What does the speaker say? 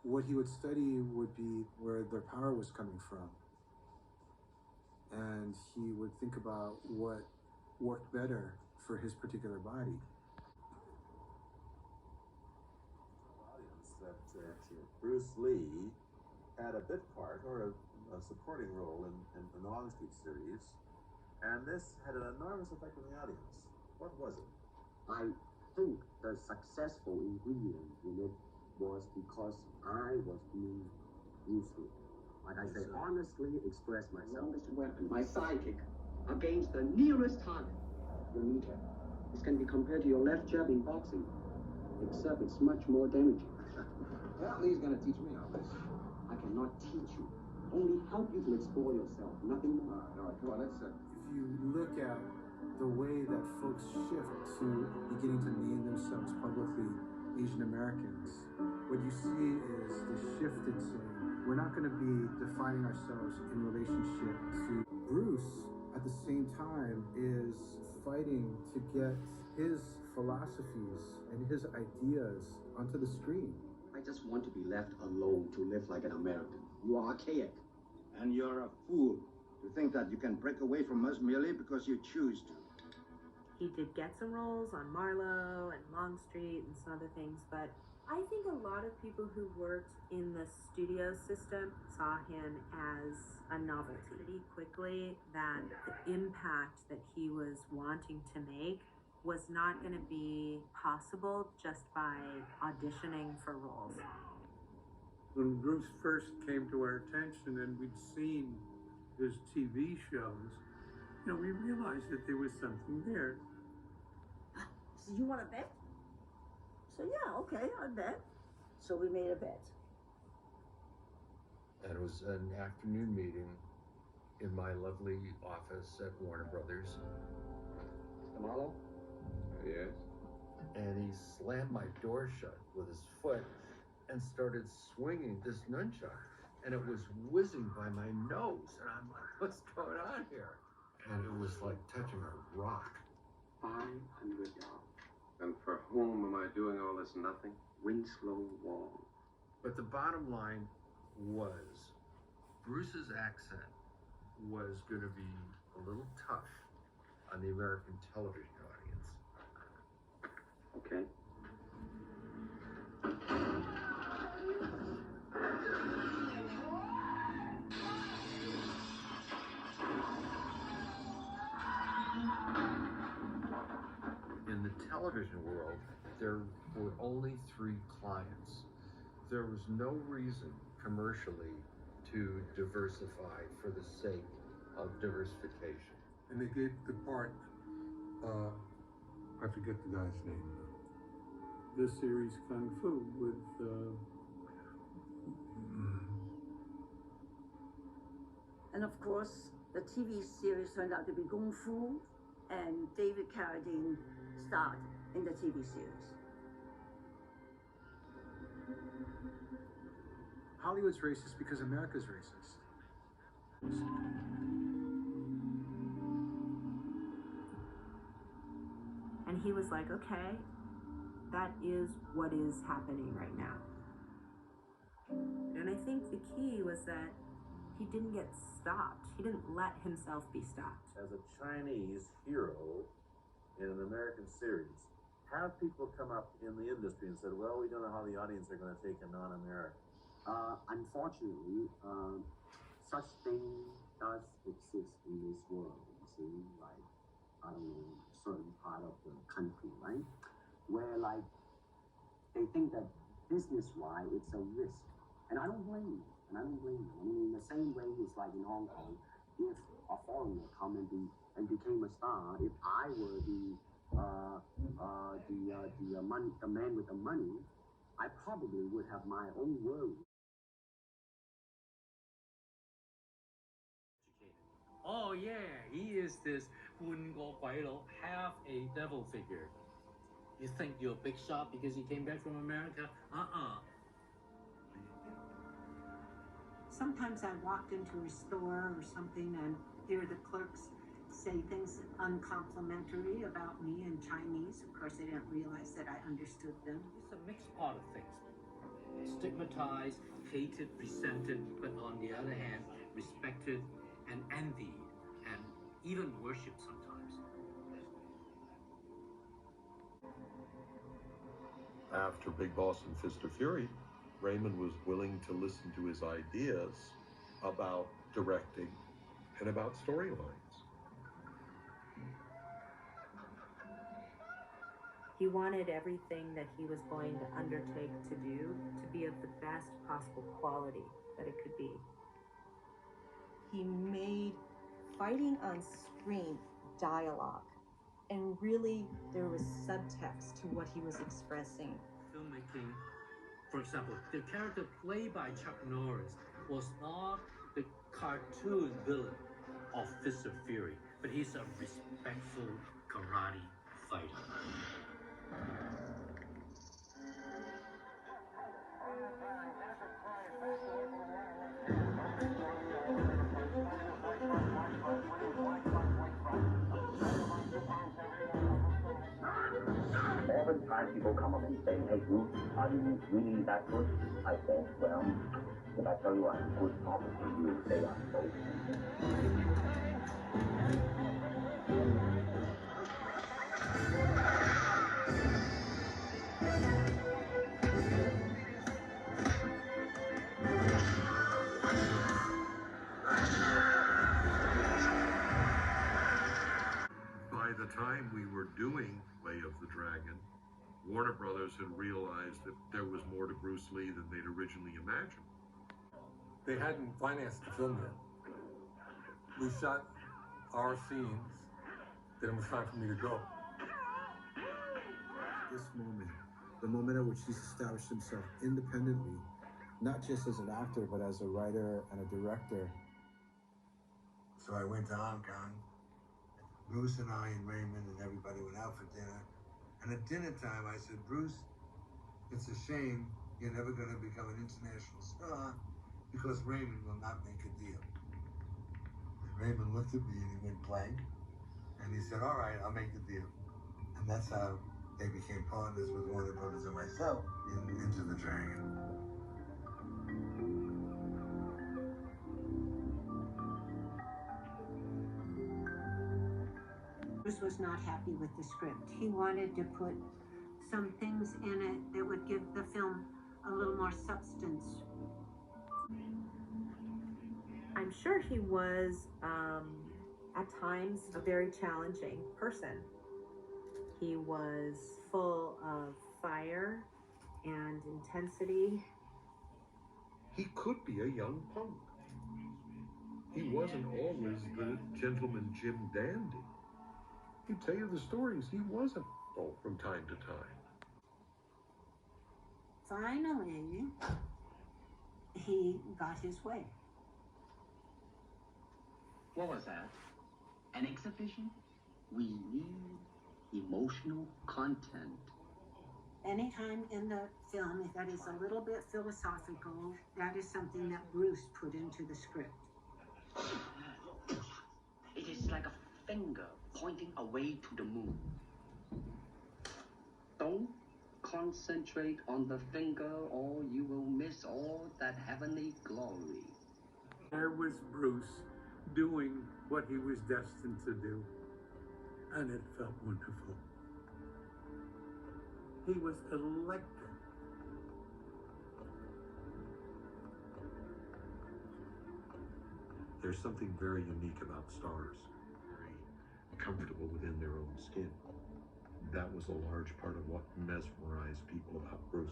what he would study would be where their power was coming from. And he would think about what worked better for his particular body. Audience that Bruce Lee had a bit part or a supporting role in the Long Street series, and this had an enormous effect on the audience. What was it? I think the successful ingredient in it was because I was being useful. Like I say, honestly express myself. Longest weapon, my sidekick, against the nearest target, your kneecap. This can be compared to your left jab in boxing, except it's much more damaging. Well, Lee's gonna teach me all this. I cannot teach you, only help you to explore yourself, nothing more. All right, come on, let's If you look at the way that folks shift to beginning to name themselves publicly Asian Americans, what you see is the shift in saying, we're not going to be defining ourselves in relationship to Bruce. At the same time, is fighting to get his philosophies and his ideas onto the screen. I just want to be left alone to live like an American. You are archaic. And you're a fool to think that you can break away from us merely because you choose to. He did get some roles on Marlowe and Longstreet and some other things, but I think a lot of people who worked in the studio system saw him as a novelty. Pretty quickly that the impact that he was wanting to make was not going to be possible just by auditioning for roles. When Bruce first came to our attention and we'd seen his TV shows, we realized that there was something there. So you want to bet? So yeah, okay, I bet. So we made a bet. And it was an afternoon meeting in my lovely office at Warner Brothers. Mr. Marlowe? Yes? And he slammed my door shut with his foot and started swinging this nunchuck. And it was whizzing by my nose. And I'm like, what's going on here? And it was like touching a rock. $500. And for whom am I doing all this nothing? Winslow Wall. But the bottom line was Bruce's accent was going to be a little tough on the American television audience. Okay. In the television world, there were only 3 clients. There was no reason commercially to diversify for the sake of diversification. And they gave the part, I forget the guy's name, this series Kung Fu with, And of course, the TV series turned out to be Kung Fu, and David Carradine starred in the TV series. Hollywood's racist because America's racist. And he was like, okay, that is what is happening right now. And I think the key was that he didn't get stopped. He didn't let himself be stopped. As a Chinese hero in an American series, have people come up in the industry and said, well, we don't know how the audience are going to take a non-American? Unfortunately, such thing does exist in this world, you see, like, I don't know, certain part of the country, right? Where, like, they think that business-wise, it's a risk. And I don't blame them. I mean, in the same way, it's like in Hong Kong, if a foreigner come and became a star, if I were the man with the money, I probably would have my own worry. Oh yeah, he is this 半個鬼佬, half a devil figure. You think you're a big shot because you came back from America? Sometimes I walked into a store or something and hear the clerks say things uncomplimentary about me in Chinese. Of course, they didn't realize that I understood them. It's a mixed part of things. stigmatized, hated, resented, but on the other hand, respected and envied and even worshipped sometimes. After Big Boss and Fist of Fury, Raymond was willing to listen to his ideas about directing and about storylines. He wanted everything that he was going to undertake to do to be of the best possible quality that it could be. He made fighting on screen dialogue, and really there was subtext to what he was expressing. Filmmaking, for example, the character played by Chuck Norris was not the cartoon villain of Fist of Fury, but he's a respectful karate fighter. Oftentimes people come up and say, hey, Bruce, are you really that good? I said, well, if I tell you I'm good, probably you will say I'm both. By the time we were doing Way of the Dragon, Warner Brothers had realized that there was more to Bruce Lee than they'd originally imagined. They hadn't financed the film yet. We shot our scenes, then it was time for me to go. This moment, the moment at which he's established himself independently, not just as an actor, but as a writer and a director. So I went to Hong Kong. Bruce and I and Raymond and everybody went out for dinner. And at dinner time, I said, Bruce, it's a shame you're never going to become an international star because Raymond will not make a deal. And Raymond looked at me and he went blank. And he said, all right, I'll make the deal. And that's how they became partners with Warner Brothers and myself in Into the Dragon. Bruce was not happy with the script. He wanted to put some things in it that would give the film a little more substance. I'm sure he was, at times, a very challenging person. He was full of fire and intensity. He could be a young punk. He wasn't always the gentleman Jim dandy. He'd tell you the stories. He wasn't, from time to time. Finally, he got his way. What was that? An exhibition? We need emotional content. Anytime in the film that is a little bit philosophical, that is something that Bruce put into the script. It is like a finger pointing away to the moon. Don't concentrate on the finger or you will miss all that heavenly glory. There was Bruce doing what he was destined to do, and it felt wonderful. He was electric. There's something very unique about stars, very comfortable within their own skin. That was a large part of what mesmerized people about Bruce.